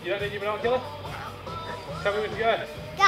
You don't need your binocular? Tell me when to go. Go.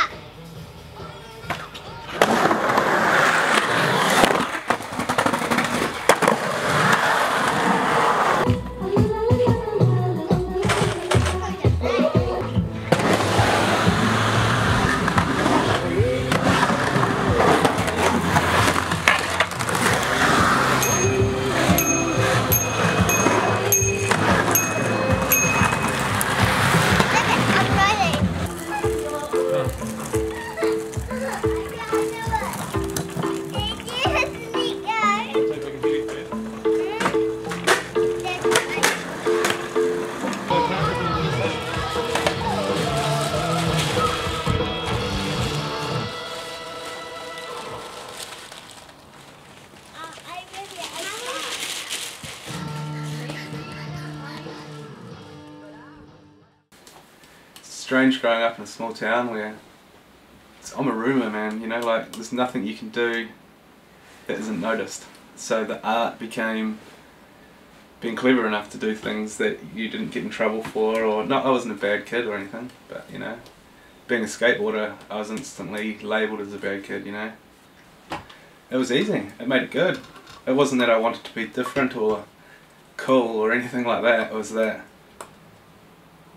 Strange growing up in a small town where it's Oamaru, man, you know, like there's nothing you can do that isn't noticed. So the art became being clever enough to do things that you didn't get in trouble for, or not, I wasn't a bad kid or anything, but you know, being a skateboarder I was instantly labelled as a bad kid, you know. It was easy, it made it good. It wasn't that I wanted to be different or cool or anything like that, it was that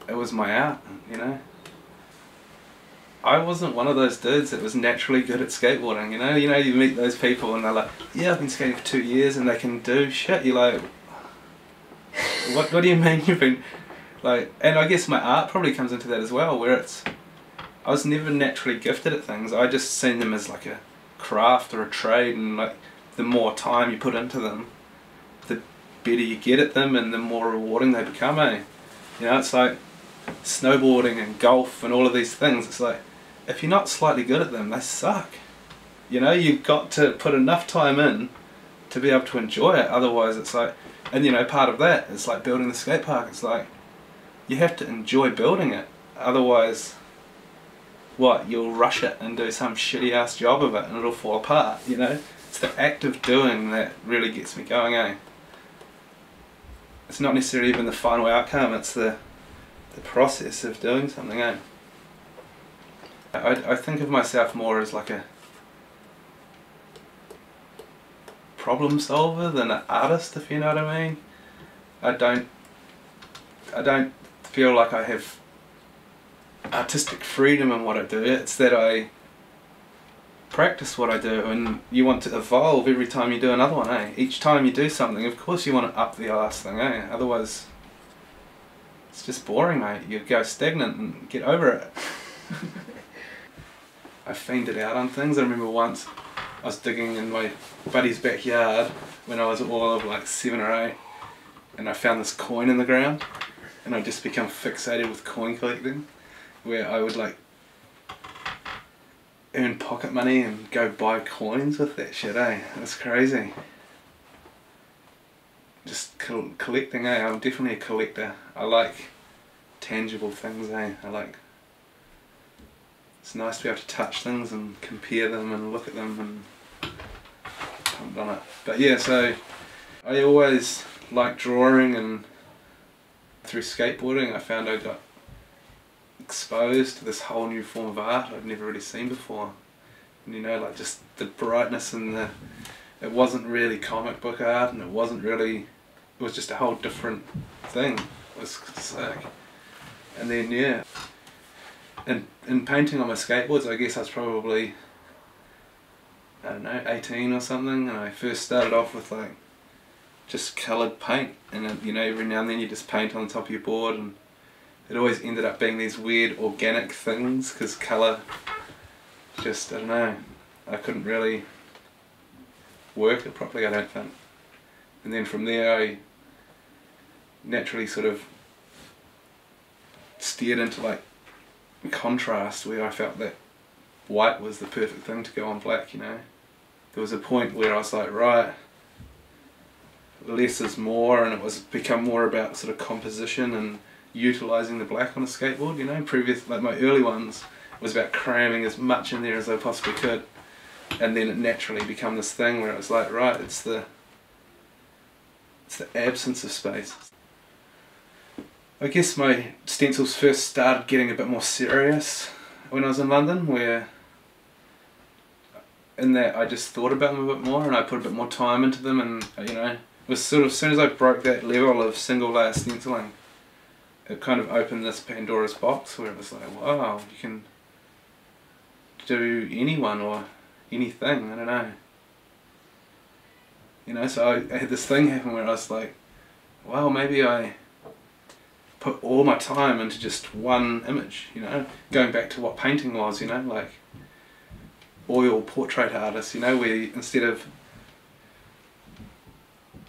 it was my art, you know. I wasn't one of those dudes that was naturally good at skateboarding, you know. You meet those people and they're like, yeah, I've been skating for 2 years and they can do shit. You're like, what do you mean you've been, like, and I guess my art probably comes into that as well, where it's, I was never naturally gifted at things. I just seen them as like a craft or a trade, and like the more time you put into them, the better you get at them and the more rewarding they become, eh? You know, it's like snowboarding and golf and all of these things. It's like, if you're not slightly good at them, they suck. You know, you've got to put enough time in to be able to enjoy it. Otherwise it's like, and you know, part of that is like building the skate park. It's like, you have to enjoy building it. Otherwise, what, you'll rush it and do some shitty ass job of it and it'll fall apart, you know. It's the act of doing that really gets me going, eh. It's not necessarily even the final outcome, it's the process of doing something, eh? I think of myself more as like a problem solver than an artist, if you know what I mean. I don't feel like I have artistic freedom in what I do. It's that I practice what I do, and you want to evolve every time you do another one, eh? Each time you do something, of course you want to up the last thing, eh? Otherwise it's just boring, mate. You go stagnant and get over it. I fiended out on things. I remember once I was digging in my buddy's backyard when I was all of like 7 or 8, and I found this coin in the ground, and I'd just become fixated with coin collecting, where I would like earn pocket money and go buy coins with that shit, eh? That's crazy. Just collecting, eh? I'm definitely a collector. I like tangible things, eh? It's nice to be able to touch things and compare them and look at them and pumped on it. But yeah, so I always liked drawing, and through skateboarding I found I got exposed to this whole new form of art I'd never really seen before. And you know, like just the brightness and the, it wasn't really comic book art, and it wasn't really, it was just a whole different thing. It was sick. And then yeah, and in painting on my skateboards, I guess I was probably, I don't know, 18 or something, and I first started off with like just coloured paint, and then, you know, every now and then you just paint on the top of your board, and it always ended up being these weird organic things, because colour just, I don't know, I couldn't really work it properly, I don't think. And then from there I naturally sort of steered into like contrast, where I felt that white was the perfect thing to go on black, you know. There was a point where I was like, right, less is more, and it was become more about sort of composition and utilising the black on a skateboard, you know. Previous, like my early ones, was about cramming as much in there as I possibly could, and then it naturally became this thing where it was like, right, it's the absence of space. I guess my stencils first started getting a bit more serious when I was in London, where in that I just thought about them a bit more and I put a bit more time into them, and you know, it was sort of as soon as I broke that level of single layer stenciling, it kind of opened this Pandora's box where it was like, wow, you can do anyone or anything, I don't know. You know, so I had this thing happen where I was like, wow, maybe I put all my time into just one image, you know, going back to what painting was, you know, like oil portrait artists, you know, where instead of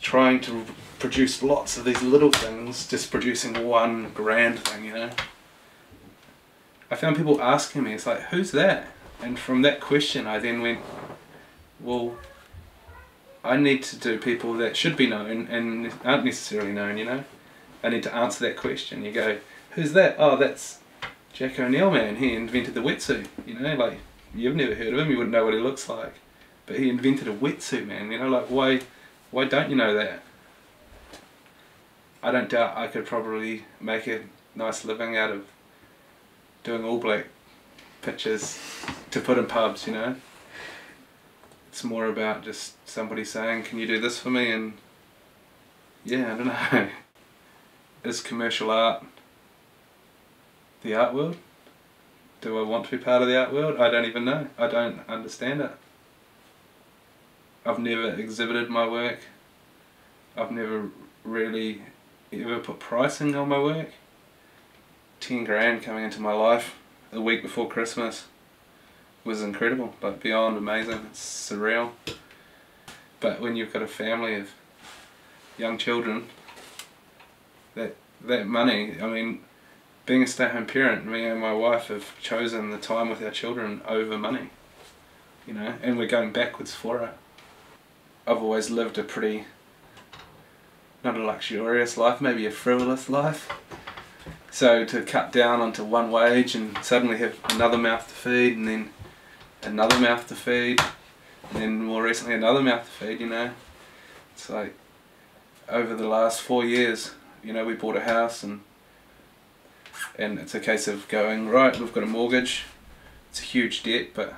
trying to produce lots of these little things, just producing one grand thing, you know. I found people asking me, it's like, who's that? And from that question I then went, well, I need to do people that should be known and aren't necessarily known, you know. I need to answer that question. You go, who's that? Oh, that's Jack O'Neill, man. He invented the wetsuit, you know, like, you've never heard of him, you wouldn't know what he looks like. But he invented a wetsuit, man, you know, like, why don't you know that? I don't doubt I could probably make a nice living out of doing all black pictures to put in pubs, you know. It's more about just somebody saying, can you do this for me? And yeah, I don't know. Is commercial art the art world? Do I want to be part of the art world? I don't even know. I don't understand it. I've never exhibited my work. I've never really ever put pricing on my work. 10 grand coming into my life the week before Christmas was incredible, like beyond amazing. It's surreal. But when you've got a family of young children, that money, I mean, being a stay-at-home parent, me and my wife have chosen the time with our children over money, you know, and we're going backwards for it. I've always lived a pretty, not a luxurious life, maybe a frivolous life. So to cut down onto one wage and suddenly have another mouth to feed, and then another mouth to feed, and then more recently another mouth to feed, you know. It's like, over the last 4 years, you know, we bought a house, and it's a case of going, right, we've got a mortgage, it's a huge debt, but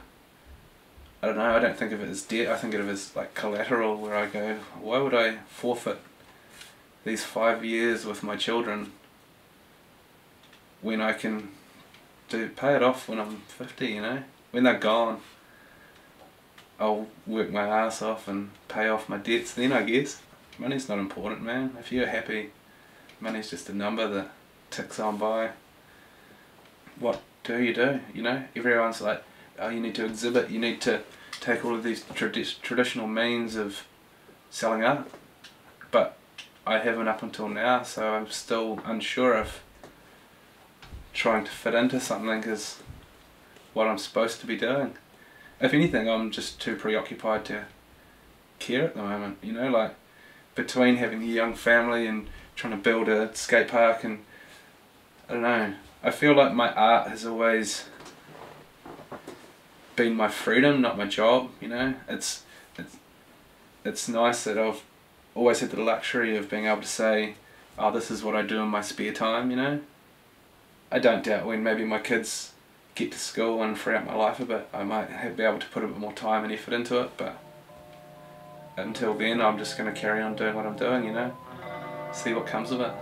I don't know, I don't think of it as debt, I think of it as like collateral, where I go, why would I forfeit these 5 years with my children when I can pay it off when I'm 50, you know? When they're gone, I'll work my ass off and pay off my debts then, I guess. Money's not important, man. If you're happy, money's just a number that ticks on by. What do, you know? Everyone's like, oh, you need to exhibit, you need to take all of these traditional means of selling art. But I haven't up until now, so I'm still unsure if trying to fit into something is what I'm supposed to be doing. If anything, I'm just too preoccupied to care at the moment, you know, like between having a young family and trying to build a skate park, and I don't know, I feel like my art has always been my freedom, not my job, you know. It's nice that I've always had the luxury of being able to say, oh, this is what I do in my spare time, you know. I don't doubt when maybe my kids get to school and free up my life a bit, I might be able to put a bit more time and effort into it, but until then I'm just going to carry on doing what I'm doing, you know, see what comes of it.